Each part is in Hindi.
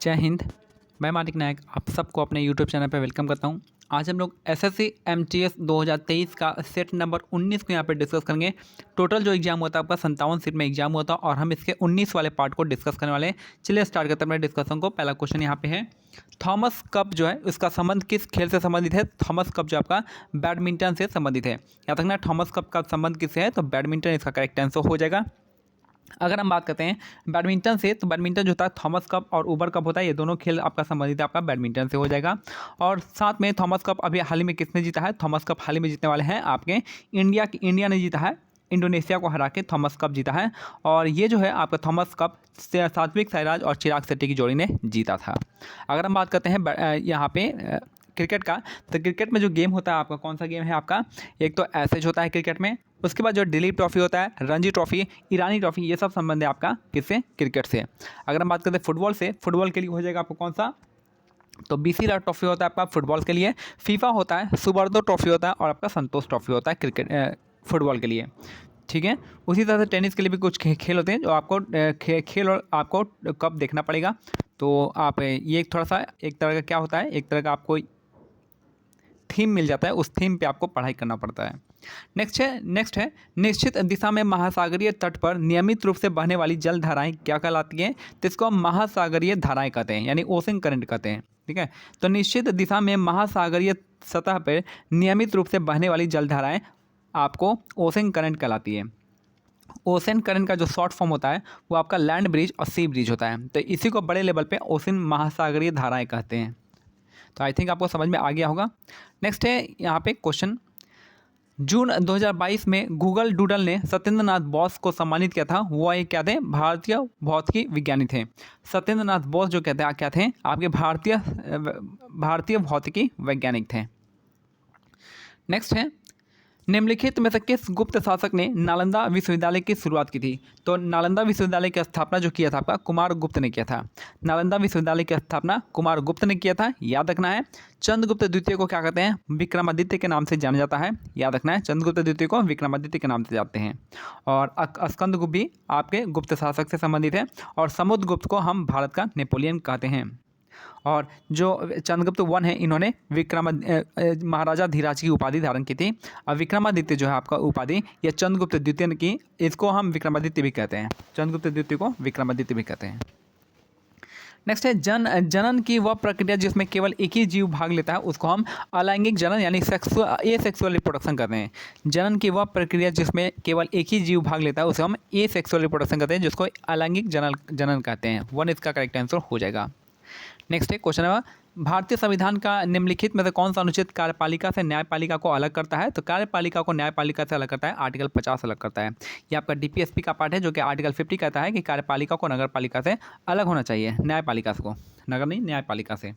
जय हिंद। मैं मानिक नायक आप सबको अपने यूट्यूब चैनल पर वेलकम करता हूं। आज हम लोग एसएससी एमटीएस 2023 का सेट नंबर 19 को यहां पे डिस्कस करेंगे। टोटल जो एग्जाम होता है आपका 57 सीट में एग्जाम होता है और हम इसके 19 वाले पार्ट को डिस्कस करने वाले हैं। चलिए स्टार्ट करते हैं अपने डिस्कशन को। पहला क्वेश्चन यहाँ पे है, थॉमस कप जो है उसका संबंध किस खेल से संबंधित है? थॉमस कप जो आपका बैडमिंटन से संबंधित है। याद रखना थॉमस कप का संबंध किससे है, तो बैडमिंटन इसका करेक्ट आंसर हो जाएगा। अगर हम बात करते हैं बैडमिंटन से, तो बैडमिंटन जो होता है थॉमस कप और उबर कप होता है, ये दोनों खेल आपका संबंधित है आपका बैडमिंटन से हो जाएगा। और साथ में थॉमस कप अभी हाल ही में किसने जीता है? थॉमस कप हाल ही में जीतने वाले हैं आपके इंडिया ने जीता है। इंडोनेशिया को हरा के थॉमस कप जीता है। और ये जो है आपका थॉमस कप सात्विक साईराज और चिराग शेट्टी की जोड़ी ने जीता था। अगर हम बात करते हैं यहाँ पे क्रिकेट का, तो क्रिकेट में जो गेम होता है आपका कौन सा गेम है आपका? एक तो एसएच होता है क्रिकेट में, उसके बाद जो दिलीप ट्रॉफी होता है, रणजी ट्रॉफी, ईरानी ट्रॉफी, ये सब संबंध है आपका किससे? क्रिकेट से। अगर हम बात करते हैं फुटबॉल से, फुटबॉल के लिए हो जाएगा आपको कौन सा? तो बीसी राय ट्रॉफी होता है आपका फुटबॉल के लिए, फीफा होता है, सुब्रतो ट्रॉफी होता है और आपका संतोष ट्रॉफी होता है क्रिकेट फुटबॉल के लिए। ठीक है। उसी तरह से टेनिस के लिए भी कुछ खेल होते हैं जो आपको खेल और आपको कब देखना पड़ेगा। तो आप ये थोड़ा सा एक तरह का क्या होता है, एक तरह का आपको थीम मिल जाता है, उस थीम पे आपको पढ़ाई करना पड़ता है। नेक्स्ट है निश्चित दिशा में महासागरीय तट पर नियमित रूप से बहने वाली जल धाराएं क्या कहलाती हैं? तो इसको हम महासागरीय धाराएं कहते हैं, यानी ओशन करंट कहते हैं। ठीक है। तो निश्चित दिशा में महासागरीय सतह पर नियमित रूप से बहने वाली जल धाराएं आपको ओशन करंट कहलाती है। ओशन करंट का जो शॉर्ट फॉर्म होता है वो आपका लैंड ब्रिज और सी ब्रिज होता है। तो इसी को बड़े लेवल पे ओशन महासागरीय धाराएं कहते हैं। तो आई थिंक आपको समझ में आ गया होगा। नेक्स्ट है यहाँ पे क्वेश्चन, जून 2022 में गूगल डूडल ने सत्येंद्र नाथ बोस को सम्मानित किया था। वो एक क्या थे? भारतीय भौतिकी विज्ञानी थे। सत्येंद्र नाथ बोस जो कहते हैं क्या थे? आपके भारतीय भौतिकी वैज्ञानिक थे। नेक्स्ट है, निम्नलिखित में से किस गुप्त शासक ने नालंदा विश्वविद्यालय की शुरुआत की थी? तो नालंदा विश्वविद्यालय की स्थापना जो किया था आपका कुमार गुप्त ने किया था। नालंदा विश्वविद्यालय की स्थापना कुमार गुप्त ने किया था, याद रखना है। चंद्रगुप्त द्वितीय को क्या कहते हैं? विक्रमादित्य के नाम से जाना जाता है, याद रखना है। चंद्रगुप्त द्वितीय को विक्रमादित्य के नाम से जानते हैं। और स्कंदगुप्त भी आपके गुप्त शासक से संबंधित है। और समुद्रगुप्त को हम भारत का नेपोलियन कहते हैं। और जो चंद्रगुप्त वन है, इन्होंने महाराजा धीराज की उपाधि धारण की थी। और विक्रमादित्य जो है आपका उपाधि या चंद्रगुप्त द्वितीय की, इसको हम विक्रमादित्य भी कहते हैं। चंद्रगुप्त द्वितीय को विक्रमादित्य भी कहते हैं। नेक्स्ट है, जनन की वह प्रक्रिया जिसमें केवल एक ही जीव भाग लेता है उसको हम अलैंगिक जनन यानी एसेक्सुअल रिप्रोडक्शन कहते हैं। जनन की वह प्रक्रिया जिसमें केवल एक ही जीव भाग लेता है उसे हम एसेक्सुअल रिप्रोडक्शन कहते हैं, जिसको अलैंगिक जनन कहते हैं। वन इसका करेक्ट आंसर हो जाएगा। नेक्स्ट है क्वेश्चन नंबर, भारतीय संविधान का निम्नलिखित में से कौन सा अनुच्छेद कार्यपालिका से न्यायपालिका को अलग करता है? तो कार्यपालिका को न्यायपालिका से अलग करता है आर्टिकल 50 अलग करता है। ये आपका डीपीएसपी का पार्ट है जो कि आर्टिकल 50 कहता है कि कार्यपालिका को नगरपालिका से अलग होना चाहिए, न्यायपालिका को, नगर नहीं न्यायपालिका से।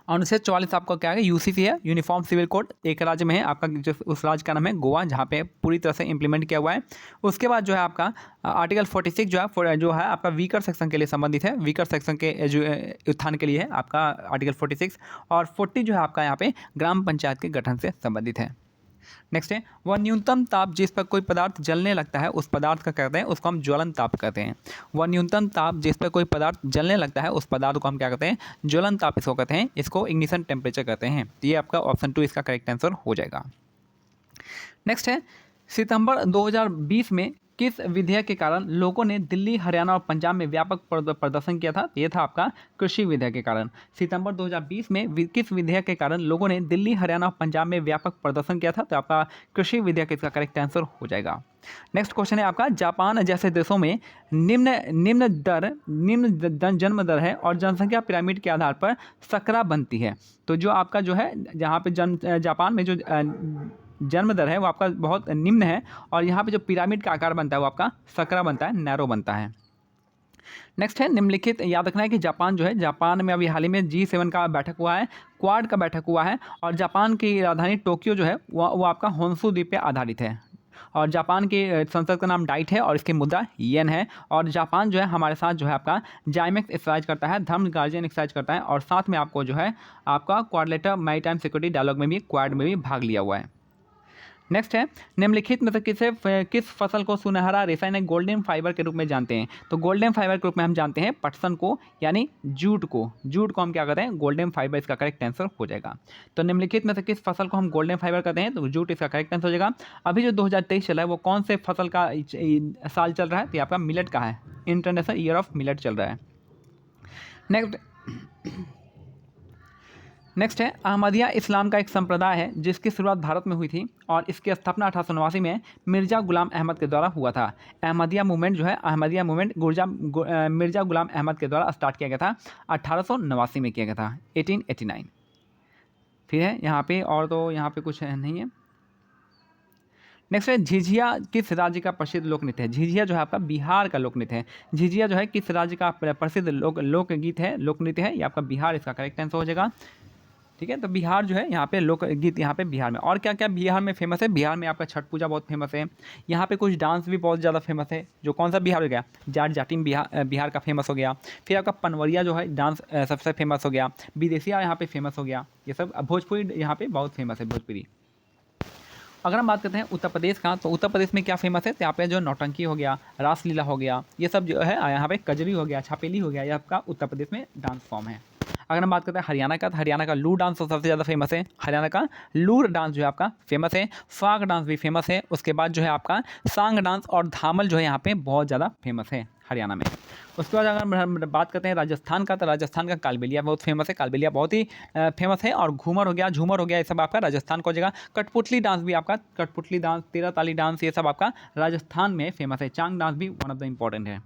अनुच्छेद 44 आपका क्या है? यूसीसी है, यूनिफॉर्म सिविल कोड। एक राज्य में है आपका, जो उस राज्य का नाम है गोवा, जहाँ पे पूरी तरह से इंप्लीमेंट किया हुआ है। उसके बाद जो है आपका आर्टिकल 46 जो है आपका वीकर सेक्शन के लिए संबंधित है, वीकर सेक्शन के उत्थान के लिए है आपका आर्टिकल 46। और 40 जो है आपका यहाँ पे ग्राम पंचायत के गठन से संबंधित है। नेक्स्ट है, वह न्यूनतम ताप जिस पर कोई पदार्थ जलने लगता है उस पदार्थ का कहते हैं, उसको हम ज्वलन ताप कहते हैं। वह न्यूनतम ताप जिस पर कोई पदार्थ जलने लगता है उस पदार्थ को हम क्या कहते हैं? ज्वलन ताप इसको कहते हैं, इसको इग्निशन टेम्परेचर कहते हैं। तो ये आपका ऑप्शन 2 इसका करेक्ट आंसर हो जाएगा। नेक्स्ट है, सितंबर 2020 में किस विधेयक के कारण लोगों ने दिल्ली, हरियाणा और पंजाब में व्यापक प्रदर्शन किया था? ये था आपका कृषि विधेयक के कारण। सितंबर 2020 में किस विधेयक के कारण लोगों ने दिल्ली, हरियाणा और पंजाब में व्यापक प्रदर्शन किया था? तो आपका कृषि विधेयक इसका करेक्ट आंसर हो जाएगा। नेक्स्ट क्वेश्चन है आपका, जापान जैसे देशों में निम्न जन्म दर है और जनसंख्या पिरामिड के आधार पर सकरा बनती है। तो जो आपका जो है जहाँ पे जापान में जो जन्म दर है वो आपका बहुत निम्न है और यहाँ पे जो पिरामिड का आकार बनता है वो आपका सकरा बनता है, नैरो बनता है। नेक्स्ट है, निम्नलिखित, याद रखना है कि जापान जो है, जापान में अभी हाल ही में G7 का बैठक हुआ है, क्वाड का बैठक हुआ है। और जापान की राजधानी टोक्यो जो है वो आपका होन्शु द्वीप पे आधारित है। और जापान के संसद का नाम डाइट है और इसकी मुद्रा येन है। और जापान जो है हमारे साथ जो है आपका जाइमेक्स एक्सरसाइज करता है, धर्म गार्जियन एक्सरसाइज करता है और साथ में आपको जो है आपका क्वाडलेटर मैरीटाइम सिक्योरिटी डायलॉग में भी, क्वाड में भी भाग लिया हुआ है। नेक्स्ट है, निम्नलिखित में से किस फसल को सुनहरा रेशा यानी गोल्डन फाइबर के रूप में जानते हैं? तो गोल्डन फाइबर के रूप में हम जानते हैं पटसन को यानी जूट को। जूट को हम क्या कहते हैं? गोल्डन फाइबर, इसका करेक्ट आंसर हो जाएगा। तो निम्नलिखित में से किस फसल को हम गोल्डन फाइबर कहते हैं? तो जूट इसका करेक्ट आंसर हो जाएगा। अभी जो 2023 चल रहा है वो कौन से फसल का साल चल रहा है? तो आपका मिलेट का है, इंटरनेशनल ईयर ऑफ मिलेट चल रहा है। नेक्स्ट है, अहमदिया इस्लाम का एक संप्रदाय है जिसकी शुरुआत भारत में हुई थी और इसकी स्थापना 1889 में मिर्ज़ा गुलाम अहमद के द्वारा हुआ था। अहमदिया मूवमेंट जो है, अहमदिया मूवमेंट मिर्ज़ा गुलाम अहमद के द्वारा स्टार्ट किया गया था, 1889 में किया गया था, 1889। फिर है यहाँ पे, और तो यहाँ पे कुछ नहीं है। नेक्स्ट है, झिझिया किस राज्य का प्रसिद्ध लोक नृत्य है? झिझिया जो है आपका बिहार का लोक नृत्य है। झिझिया जो है किस राज्य का प्रसिद्ध लोकगीत है, लोक नृत्य है? ये आपका बिहार इसका करेक्ट आंसर हो जाएगा। ठीक है, तो बिहार जो है यहाँ पे लोकगीत, यहाँ पे बिहार में। और क्या क्या बिहार में फेमस है? बिहार में आपका छठ पूजा बहुत फेमस है। यहाँ पे कुछ डांस भी बहुत ज़्यादा फेमस है। जो कौन सा बिहार हो गया? जाट जाटिम बिहार का फेमस हो गया। फिर आपका पनवरिया जो है डांस सबसे फेमस हो गया। विदेशिया यहाँ पे फेमस हो गया। ये सब भोजपुरी यहाँ पे बहुत फेमस है, भोजपुरी। अगर हम बात करते हैं उत्तर प्रदेश का, तो उत्तर प्रदेश में क्या फेमस है? तो यहाँ पे जो नौटंकी हो गया, रासलीला हो गया, ये सब जो है, यहाँ पे कजरी हो गया, छापेली हो गया, ये आपका उत्तर प्रदेश में डांस फॉर्म है। अगर हम बात करते हैं हरियाणा का, तो हरियाणा का लूर डांस तो सबसे ज़्यादा फेमस है। हरियाणा का लूर डांस जो है आपका फेमस है। फाग डांस भी फेमस है। उसके बाद जो है आपका सांग डांस और धामल जो है यहाँ पे बहुत ज़्यादा फेमस है हरियाणा में। उसके बाद अगर हम बात करते हैं राजस्थान का, तो राजस्थान का कालबेलिया बहुत फेमस है। कालबेलिया बहुत ही फेमस है। और घूमर हो गया, झूमर हो गया, ये सब आपका राजस्थान को हो जाएगा। कठपुतली डांस भी आपका, कठपुतली डांस, तेरह ताली डांस, ये सब आपका राजस्थान में फेमस है। चांग डांस भी वन ऑफ द इम्पॉर्टेंट है।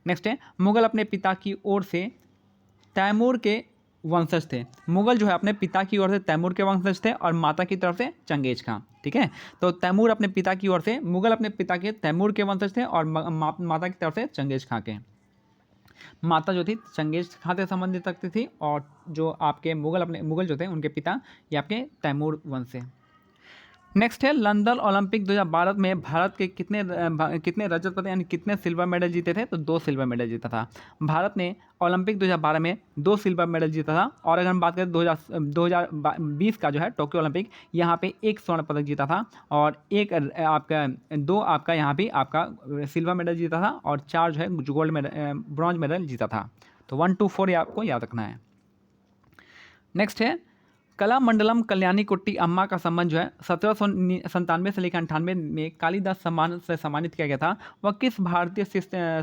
नेक्स्ट है, मुगल अपने पिता की ओर से तैमूर के वंशज थे। मुगल जो है अपने पिता की ओर से तैमूर के वंशज थे और माता की तरफ से चंगेज खां। ठीक है, तो तैमूर अपने पिता की ओर से, मुगल अपने पिता के तैमूर के वंशज थे और माता की तरफ से चंगेज खां के। माता जो थी चंगेज खां से संबंधित रखती थी और जो आपके मुगल जो थे उनके पिता ये आपके तैमूर वंश से। नेक्स्ट है, लंदन ओलंपिक 2012 में भारत के कितने रजत पदक यानी कितने सिल्वर मेडल जीते थे? तो 2 सिल्वर मेडल जीता था भारत ने। ओलंपिक 2012 में 2 सिल्वर मेडल जीता था। और अगर हम बात करें 2020 का जो है टोक्यो ओलंपिक, यहाँ पे 1 स्वर्ण पदक जीता था और 1 आपका 2 आपका यहाँ भी आपका सिल्वर मेडल जीता था और 4 जो है गोल्ड मेडल, ब्रॉन्ज मेडल जीता था। तो 1 2 4 ये आपको याद रखना है। नेक्स्ट है, कलामंडलम कल्याणी कुट्टी अम्मा का संबंध जो है 1797 से लेकर 98 में कालिदास सम्मान से सम्मानित किया गया था। वह किस भारतीय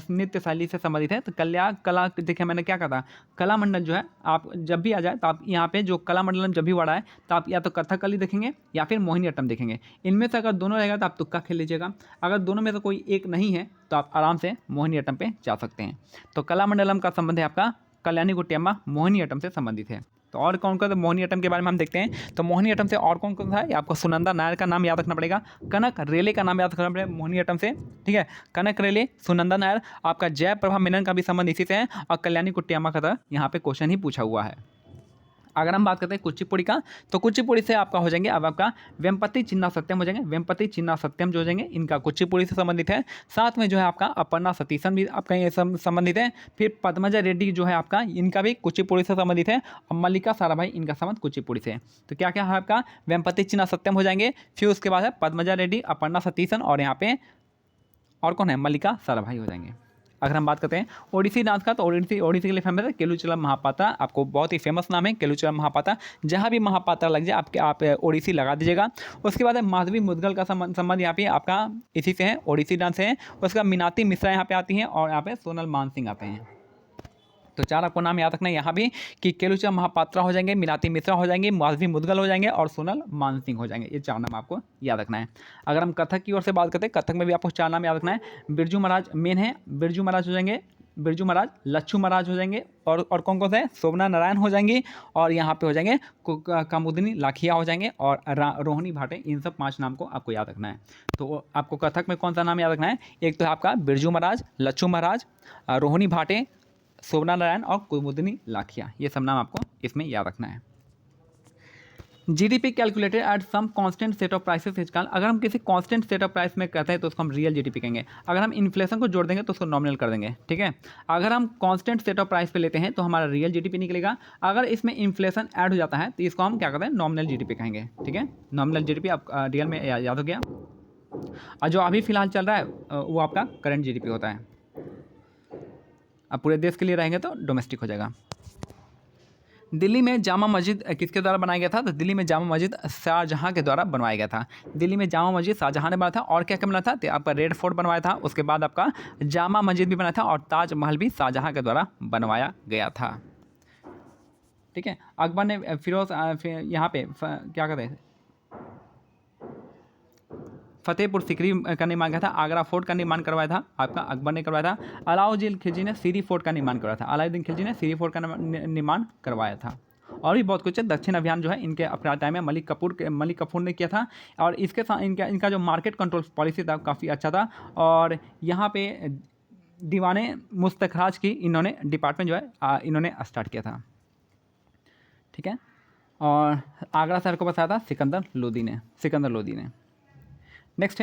नृत्य शैली से संबंधित है? तो कला देखिए मैंने क्या कहा था, कलामंडल जो है आप जब भी आ जाए तो आप यहाँ पे जो कलामंडलम जब भी वर्ड आए तो आप या तो कथकली देखेंगे या फिर मोहिनीअट्टम देखेंगे। इनमें से अगर दोनों रहेगा तो आप तुक्का खेल लीजिएगा। अगर दोनों में से कोई एक नहीं है तो आप आराम से मोहिनीअट्टम पे जा सकते हैं। तो कलामंडलम का संबंध है आपका कल्याणी कुट्टी अम्मा मोहिनीअट्टम से संबंधित है। तो और कौन कौन, तो मोहिनीअट्टम के बारे में हम देखते हैं। तो मोहिनीअट्टम से और कौन कौन सा है? आपको सुनंदा नायर का नाम याद रखना पड़ेगा, कनक रेले का नाम याद रखना पड़ेगा मोहिनीअट्टम से। ठीक है, कनक रेले, सुनंदा नायर, आपका जयप्रभा मेनन का भी संबंध इसी से है और कल्याणी कुट्टी अम्मा का था यहाँ पे क्वेश्चन ही पूछा हुआ है। अगर हम बात करते हैं कुचिपुड़ी का, तो कुचिपुड़ी से आपका हो जाएंगे अब आपका वेम्पति चिन्ना सत्यम हो जाएंगे। वेम्पति चिन्ना सत्यम जो हो जाएंगे इनका कुचिपुड़ी से संबंधित है। साथ में जो है आपका अपर्णा सतीशन भी आपका ये संबंधित है। फिर पद्मजा रेड्डी जो है आपका, इनका भी कुचिपुड़ी से संबंधित है और मल्लिका साराभाई इनका संबंध कुचिपुड़ी से। तो क्या क्या है आपका, वेम्पति चिन्ना सत्यम हो जाएंगे। फिर उसके बाद है पद्मजा रेड्डी, अपर्णा सतीशन और यहाँ पे और कौन है, मल्लिका साराभाई हो जाएंगे। अगर हम बात करते हैं ओडिसी डांस का, तो ओडिसी के लिए फेमस है केलुचलम महापात्रा। आपको बहुत ही फेमस नाम है केलुचलम महापात्रा। जहाँ भी महापात्रा लग जाए आप ओडिसी लगा दीजिएगा। उसके बाद है माधवी मुदगल का संबंध यहाँ पे आपका इसी से है, ओडिसी डांस है। उसके बाद मीनाती मिश्रा यहाँ पे आती हैं और यहाँ पे सोनल मानसिंह आते हैं। तो 4 आपको नाम याद रखना है यहाँ भी कि केलुचलम महापात्रा हो जाएंगे, मीनाती मिश्रा हो जाएंगे, माधवी मुदगल हो जाएंगे और सोनल मानसिंह हो जाएंगे। ये 4 नाम आपको याद रखना है। अगर हम कथक की ओर से बात करते हैं, कथक में भी आपको 4 नाम याद रखना है। बिरजू महाराज मेन है, बिरजू महाराज हो जाएंगे, बिरजू महाराज, लच्छू महाराज हो जाएंगे और कौन कौन से हैं, शोभना नारायण हो जाएंगी और यहाँ पे हो जाएंगे कुमुदिनी लाखिया हो जाएंगे और रोहिणी भाटे। इन सब 5 नाम को आपको याद रखना है। तो आपको कथक में कौन सा नाम याद रखना है? एक तो है आपका बिरजू महाराज, लच्छू महाराज, रोहिणी भाटे, शोभना नारायण और कुमुदिनी लाखिया। ये सब नाम आपको इसमें याद रखना है। GDP calculated at some constant set of prices is called. अगर हम किसी कांस्टेंट सेट ऑफ प्राइस में कहते हैं तो उसको हम रियल जीडीपी कहेंगे। अगर हम इन्फ्लेशन को जोड़ देंगे तो उसको नॉमिनल कर देंगे, ठीक है। अगर हम कांस्टेंट सेट ऑफ प्राइस पे लेते हैं तो हमारा रियल जीडीपी निकलेगा। अगर इसमें इन्फ्लेशन ऐड हो जाता है तो इसको हम क्या कहते हैं, नॉमिनल जीडीपी कहेंगे, ठीक है। नॉमिनल जीडीपी आप रियल में याद हो गया। और जो अभी फिलहाल चल रहा है वो आपका करंट जीडीपी होता है। अब पूरे देश के लिए रहेंगे तो डोमेस्टिक हो जाएगा। दिल्ली में जामा मस्जिद किसके द्वारा बनाया गया था? तो दिल्ली में जामा मस्जिद शाहजहाँ के द्वारा बनवाया गया था। दिल्ली में जामा मस्जिद शाहजहाँ ने बनाया था। और क्या क्या बना था? तो आपका रेड फोर्ट बनवाया था, उसके बाद आपका जामा मस्जिद भी बनाया था और ताजमहल भी शाहजहाँ के द्वारा बनवाया गया था, ठीक है। अकबर ने यहाँ पे क्या कहते हैं, फतेहपुर सिकरी का निर्माण किया था। आगरा फोर्ट का निर्माण करवाया था आपका अकबर ने करवाया था। अलाउद्दीन खिलजी ने सीरी फोर्ट का निर्माण करवाया था। अलाउद्दीन खिलजी ने सीरी फोर्ट का निर्माण करवाया था। और भी बहुत कुछ है। दक्षिण अभियान जो है इनके अपने टाइम में मलिक कपूर ने किया था। और इसके साथ इनका जो मार्केट कंट्रोल पॉलिसी था काफ़ी अच्छा था। और यहाँ पे दीवाने मुस्तखराज की इन्होंने डिपार्टमेंट जो है इन्होंने स्टार्ट किया था, ठीक है। और आगरा शहर को बसाया था सिकंदर लोदी ने। नेक्स्ट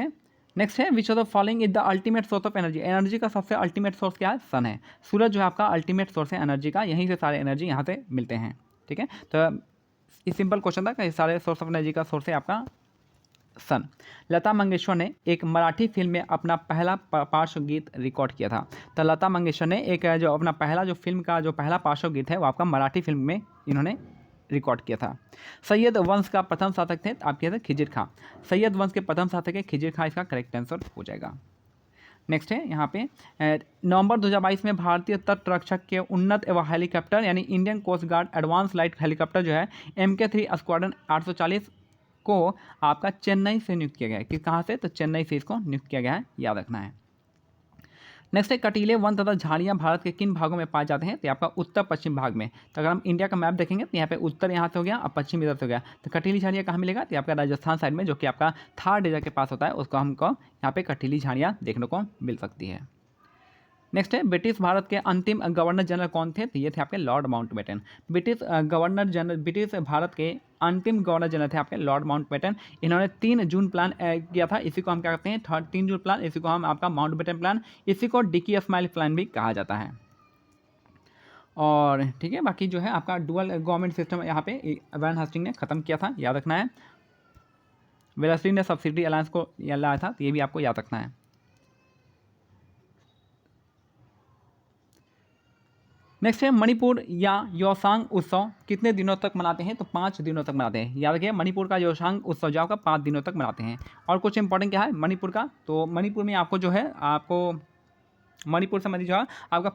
है which of the following is the ultimate source of energy. Energy का सबसे अल्टीमेट सोर्स क्या है? सन है। सूरज जो है आपका अल्टीमेट सोर्स है एनर्जी का, यहीं से सारे एनर्जी यहाँ से मिलते हैं, ठीक है। तो ये सिंपल क्वेश्चन था कि सारे सोर्स ऑफ एनर्जी का सोर्स है आपका सन। लता मंगेशकर ने एक मराठी फिल्म में अपना पहला पार्श्व गीत रिकॉर्ड किया था। तो लता मंगेशकर ने एक जो अपना पहला जो फिल्म का जो पहला पार्श्व गीत है वो आपका मराठी फिल्म में इन्होंने रिकॉर्ड किया था। सैयद वंश का प्रथम शासक थे आप कहते हैं खिजिर खां। सैयद वंश के प्रथम शासक है खिजिर खां, इसका करेक्ट आंसर हो जाएगा। नेक्स्ट है यहाँ पे नवंबर 2022 में भारतीय तट रक्षक के उन्नत एवं हेलीकॉप्टर यानी Indian coast guard advance light helicopter जो है MK3 स्क्वाड्रन 840 को आपका चेन्नई से नियुक्त किया गया है। कि कहाँ से? तो चेन्नई से इसको नियुक्त किया गया है, याद रखना है। नेक्स्ट है कटीले वन तथा झाड़ियाँ भारत के किन भागों में पाए जाते हैं? तो आपका उत्तर पश्चिम भाग में। तो अगर हम इंडिया का मैप देखेंगे तो यहाँ पे उत्तर यहाँ से हो गया और पश्चिम इधर से हो गया। तो कटीली झाड़ियाँ कहाँ मिलेगा? तो आपका राजस्थान साइड में, जो कि आपका थार डेजर्ट के पास होता है, उसको हमको यहाँ पे कटीली झाड़ियाँ देखने को मिल सकती है। नेक्स्ट है ब्रिटिश भारत के अंतिम गवर्नर जनरल कौन थे? तो ये थे आपके लॉर्ड माउंटबेटन। ब्रिटिश भारत के अंतिम गवर्नर जनरल थे आपके लॉर्ड माउंटबेटन। इन्होंने 3 जून प्लान किया था। इसी को हम क्या कहते हैं? 3 जून प्लान। इसी को हम आपका माउंटबेटन प्लान, इसी को डिकी स्माइल प्लान भी कहा जाता है। और ठीक है, बाकी जो है आपका डुअल गवर्नमेंट सिस्टम यहाँ पे वैन हास्टिंग ने खत्म किया था, याद रखना है। वेलेस्ली ने सब्सिडी अलायंस को लाया था, तो ये भी आपको याद रखना है। नेक्स्ट है मणिपुर या योसांग उत्सव कितने दिनों तक मनाते हैं? तो 5 दिनों तक मनाते हैं। याद रखिए मणिपुर का योसांग उत्सव जो आपका 5 दिनों तक मनाते हैं। और कुछ इंपॉर्टेंट क्या है मणिपुर का? तो मणिपुर में आपको जो है मणिपुर संबंधी जो है आपका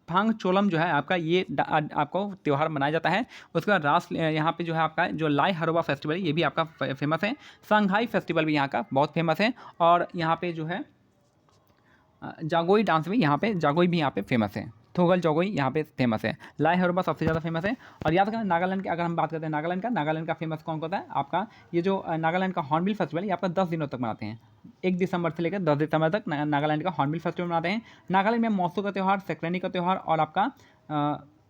फांग चोलम जो है आपका ये आपको त्यौहार मनाया जाता है। उसके बाद यहाँ पे जो है आपका जो लाई हरोबा फेस्टिवल ये भी आपका फेमस है। संघाई फेस्टिवल भी यहाँ का बहुत फेमस है। और यहाँ पे जो है जागोई डांस भी यहाँ पे फेमस है। थोगल जगोई यहाँ पे फेमस है। लाई हरोबा सबसे ज़्यादा फेमस है। और याद रखना नागालैंड की अगर हम बात करते हैं नागालैंड का फेमस कौन होता है? आपका ये जो नागालैंड का हॉर्नबिल फेस्टिवल ये आपका 10 दिनों तक मनाते हैं। 1 दिसंबर से लेकर 10 दिसंबर तक नागालैंड का हॉर्नबिल फेस्टिवल मनाते हैं। नागालैंड में मौसू का त्यौहार, सेक्रेनी का त्यौहार और आपका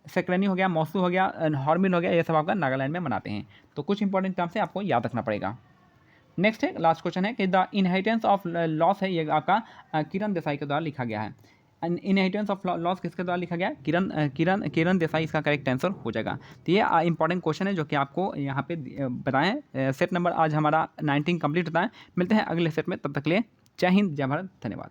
सेक्रेनी हो गया, मौसू हो गया, हॉर्नबिल हो गया, ये सब आपका नागालैंड में मनाते हैं। तो कुछ इंपॉर्टेंट टर्म्स से आपको याद रखना पड़ेगा। नेक्स्ट है लास्ट क्वेश्चन है कि द इनहेरिटेंस ऑफ लॉस है, ये आपका किरण देसाई के द्वारा लिखा गया है। इनहेरिटेंस ऑफ लॉस किसके द्वारा लिखा गया? किरण देसाई इसका करेक्ट आंसर हो जाएगा। तो ये इंपॉर्टेंट क्वेश्चन है जो कि आपको यहाँ पे बताएं। सेट नंबर आज हमारा 19 कंप्लीट होता है। मिलते हैं अगले सेट में, तब तक के लिए जय हिंद, जय भारत, धन्यवाद।